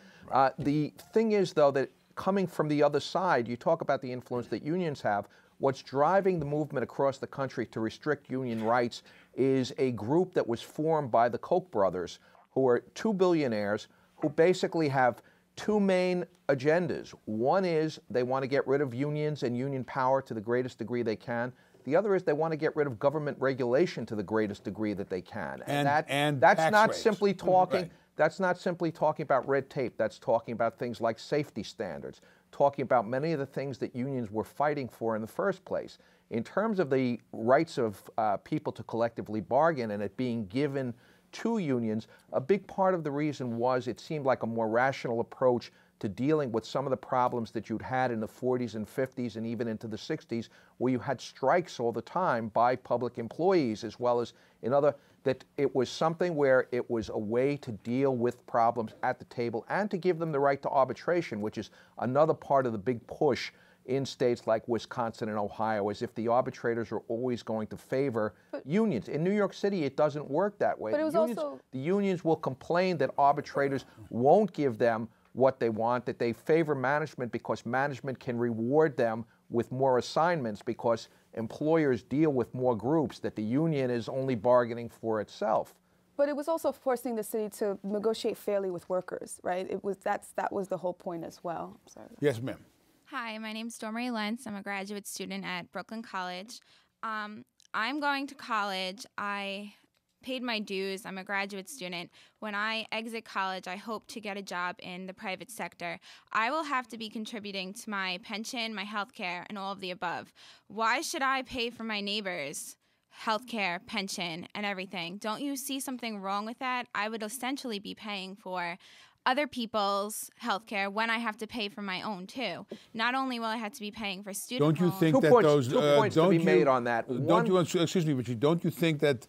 The thing is, though, that coming from the other side, you talk about the influence that unions have. What's driving the movement across the country to restrict union rights is a group that was formed by the Koch brothers, who are two billionaires who basically have two main agendas. One is they want to get rid of unions and union power to the greatest degree they can. The other is they want to get rid of government regulation to the greatest degree that they can. And that's not simply talking. That's not simply talking about red tape. That's talking about things like safety standards, talking about many of the things that unions were fighting for in the first place. In terms of the rights of people to collectively bargain and it being given to unions, a big part of the reason was it seemed like a more rational approach to dealing with some of the problems that you'd had in the 40s and 50s and even into the 60s, where you had strikes all the time by public employees, as well as in other, that it was something where it was a way to deal with problems at the table and to give them the right to arbitration, which is another part of the big push in states like Wisconsin and Ohio, as if the arbitrators are always going to favor unions. In New York City, it doesn't work that way. The unions will complain that arbitrators won't give them what they want, that they favor management because management can reward them with more assignments because employers deal with more groups, that the union is only bargaining for itself. But it was also forcing the city to negotiate fairly with workers, right? That was the whole point as well. Sorry. Yes, ma'am. Hi, my name's Stormarie Lentz. I'm a graduate student at Brooklyn College. I'm going to college. I paid my dues. I'm a graduate student. When I exit college, I hope to get a job in the private sector. I will have to be contributing to my pension, my health care, and all of the above. Why should I pay for my neighbors' health care, pension, and everything? Don't you see something wrong with that? I would essentially be paying for other people's health care when I have to pay for my own too. Not only will I have to be paying for student Don't you loans. think that those two points to be made on that? Excuse me, Richie. Don't you think that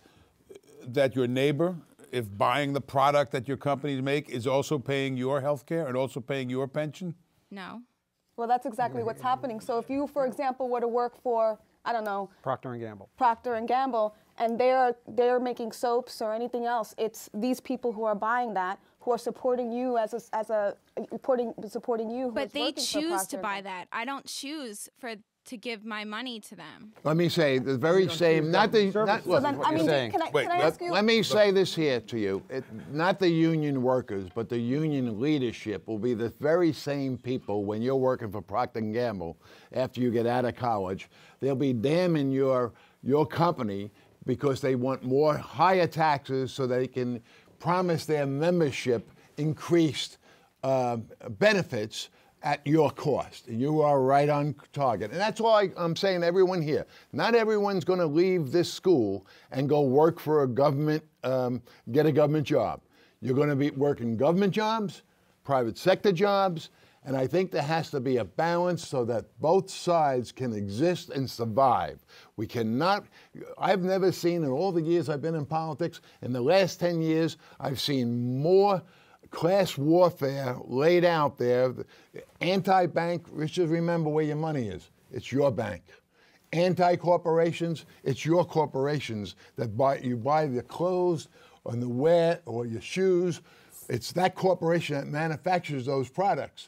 your neighbor, if buying the product that your companies make, is also paying your health care and also paying your pension? No. Well, that's exactly what's happening. So if you, for example, were to work for, I don't know, Procter & Gamble, and they're making soaps or anything else, it's these people who are buying that who are supporting you supporting you. But they choose to buy that. I don't choose for to give my money to them. Let me say the very same, not the, not, So then, I mean, can I ask you? let me say this here to you. Not the union workers, but the union leadership will be the very same people when you're working for Procter & Gamble after you get out of college. They'll be damning your company because they want more higher taxes so they can promise their membership increased benefits at your cost, and you are right on target. And that's why I'm saying to everyone here, not everyone's going to leave this school and go work for a government, get a government job. You're going to be working government jobs, private sector jobs, and I think there has to be a balance so that both sides can exist and survive. We cannot, I've never seen in all the years I've been in politics, in the last 10 years, I've seen more class warfare laid out there. Anti-bank, just remember where your money is. It's your bank. Anti-corporations, it's your corporations that you buy the clothes or the wear or your shoes. It's that corporation that manufactures those products.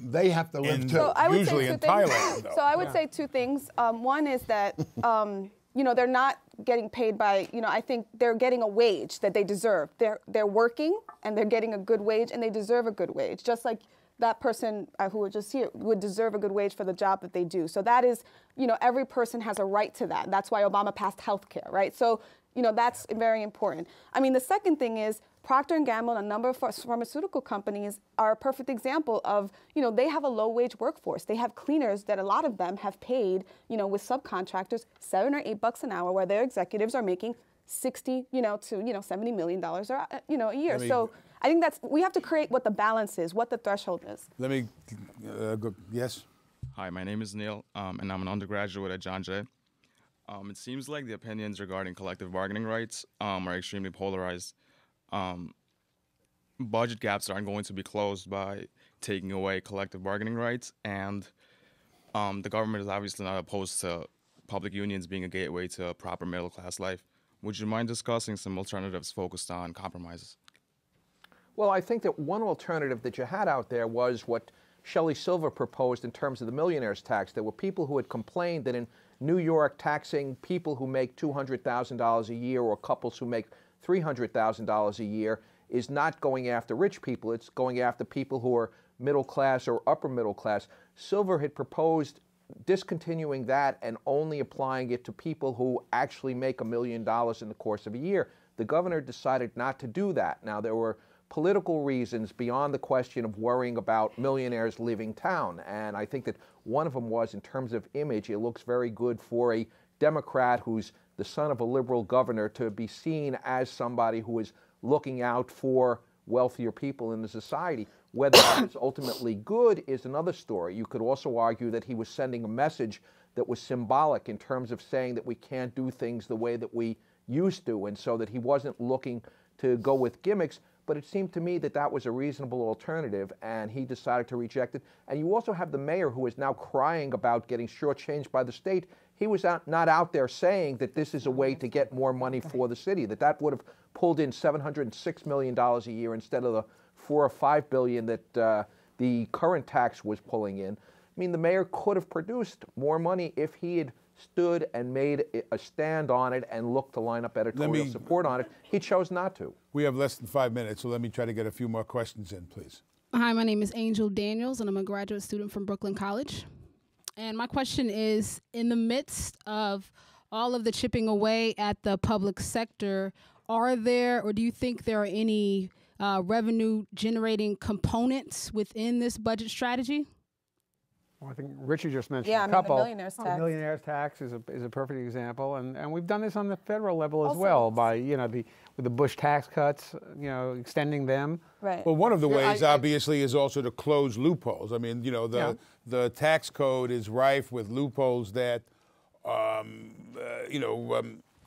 They have to live too. So I would Usually say in Thailand, though. So I would say two things. One is that they're not getting paid by, I think they're getting a wage that they deserve. They're working and they're getting a good wage and they deserve a good wage, just like that person who was just here would deserve a good wage for the job that they do. So that is, every person has a right to that. That's why Obama passed health care, right? So, that's very important. I mean, the second thing is Procter & Gamble and a number of pharmaceutical companies are a perfect example of, they have a low-wage workforce. They have cleaners that a lot of them have paid, with subcontractors, $7 or $8 an hour, where their executives are making $60, to $70 million a year. So I think we have to create what the balance is, what the threshold is. Let me go. Yes. Hi, my name is Neil, and I'm an undergraduate at John Jay. It seems like the opinions regarding collective bargaining rights are extremely polarized. Budget gaps aren't going to be closed by taking away collective bargaining rights, and the government is obviously not opposed to public unions being a gateway to a proper middle-class life. Would you mind discussing some alternatives focused on compromises? Well, I think that one alternative that you had out there was what Shelley Silver proposed in terms of the millionaire's tax. There were people who had complained that in New York, taxing people who make $200,000 a year or couples who make $300,000 a year is not going after rich people. It's going after people who are middle class or upper middle class. Silver had proposed discontinuing that and only applying it to people who actually make $1 million in the course of a year. The governor decided not to do that. Now, there were political reasons beyond the question of worrying about millionaires leaving town. And I think that one of them was, in terms of image, it looks very good for a Democrat who's the son of a liberal governor to be seen as somebody who is looking out for wealthier people in the society. Whether it's ultimately good is another story. You could also argue that he was sending a message that was symbolic in terms of saying that we can't do things the way that we used to, and so that he wasn't looking to go with gimmicks. But it seemed to me that that was a reasonable alternative, and he decided to reject it. And you also have the mayor who is now crying about getting shortchanged by the state. He was not out there saying that this is a way to get more money for the city, that would have pulled in $706 million a year instead of the $4 or $5 billion that the current tax was pulling in. I mean, the mayor could have produced more money if he had stood and made a stand on it and looked to line up editorial support on it. He chose not to. We have less than 5 minutes, so let me try to get a few more questions in, please. Hi, my name is Angel Daniels, and I'm a graduate student from Brooklyn College. And my question is, in the midst of all of the chipping away at the public sector, are there, or do you think there are any revenue-generating components within this budget strategy? Well, I think Richard just mentioned a couple. The millionaire's tax. The millionaire's tax is a perfect example, and we've done this on the federal level as well by with the Bush tax cuts, extending them. Right. Well, one of the ways obviously is also to close loopholes. I mean, the tax code is rife with loopholes that,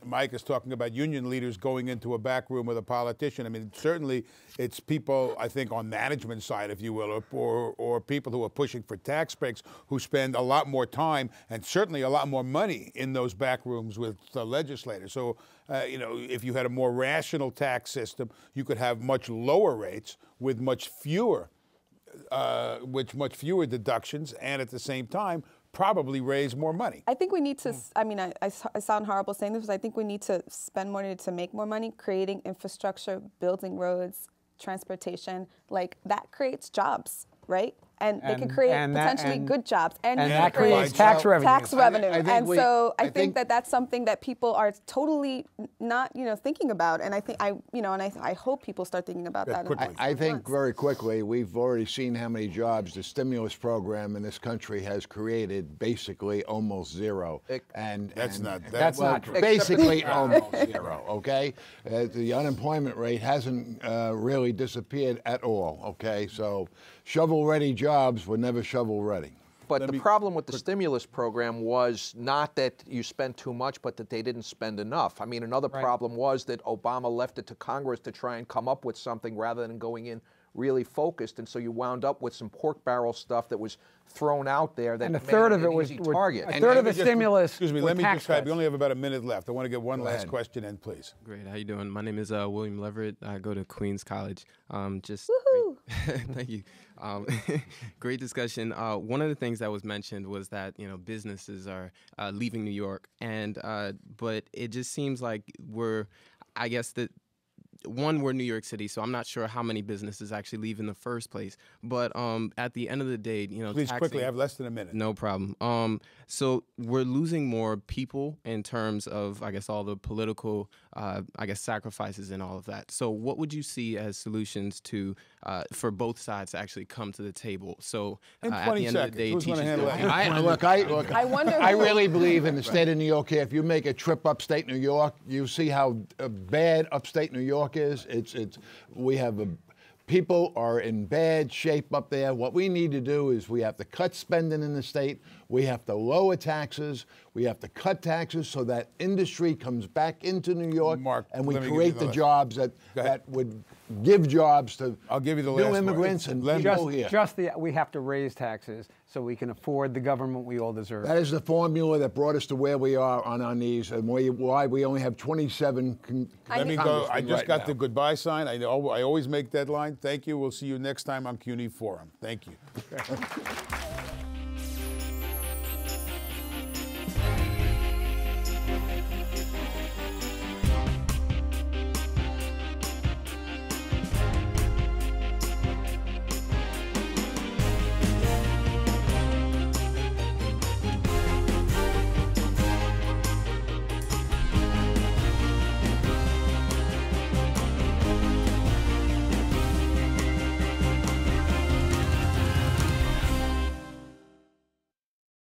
Mike is talking about union leaders going into a back room with a politician. I mean, certainly it's people, I think, on management side, if you will, or people who are pushing for tax breaks who spend a lot more time and certainly a lot more money in those back rooms with the legislators. So, if you had a more rational tax system, you could have much lower rates with much fewer deductions, and at the same time, probably raise more money. I think we need to, I mean, I sound horrible saying this, but I think we need to spend more money to make more money, creating infrastructure, building roads, transportation, like that creates jobs, right? And they can create potentially good jobs. And that creates tax revenue. Tax revenue. I think that that's something that people are totally not, thinking about. And I think I hope people start thinking about that. I think very quickly, we've already seen how many jobs the stimulus program in this country has created, basically almost zero. That's not true. Basically almost zero, okay? The unemployment rate hasn't really disappeared at all, okay? So shovel-ready jobs were never shovel-ready. But the problem with the stimulus program was not that you spent too much, but that they didn't spend enough. I mean, another problem was that Obama left it to Congress to try and come up with something rather than going in really focused, and so you wound up with some pork barrel stuff that was thrown out there that and a third of it was target. A third of the stimulus. Excuse me, let me describe. We only have about a minute left. I want to get one last question in, please. Great, how you doing? My name is William Leverett. I go to Queens College. Thank you. Great discussion. One of the things that was mentioned was that businesses are leaving New York, and but it just seems like we're New York City, so I'm not sure how many businesses actually leave in the first place. But at the end of the day, please quickly, I have less than a minute. No problem. So we're losing more people in terms of, all the political, sacrifices and all of that. So what would you see as solutions to for both sides to actually come to the table? So at the end of the day, I really believe in the state of New York here. If you make a trip upstate New York, you see how bad upstate New York is. People are in bad shape up there. What we need to do is we have to cut spending in the state. We have to lower taxes. We have to cut taxes so that industry comes back into New York, and we create the jobs that would give jobs to new immigrants and people here. We have to raise taxes so we can afford the government we all deserve. That is the formula that brought us to where we are on our knees, and why we only have 27. Let me go. I just got the goodbye sign. I always make that line. Thank you. We'll see you next time on CUNY Forum. Thank you.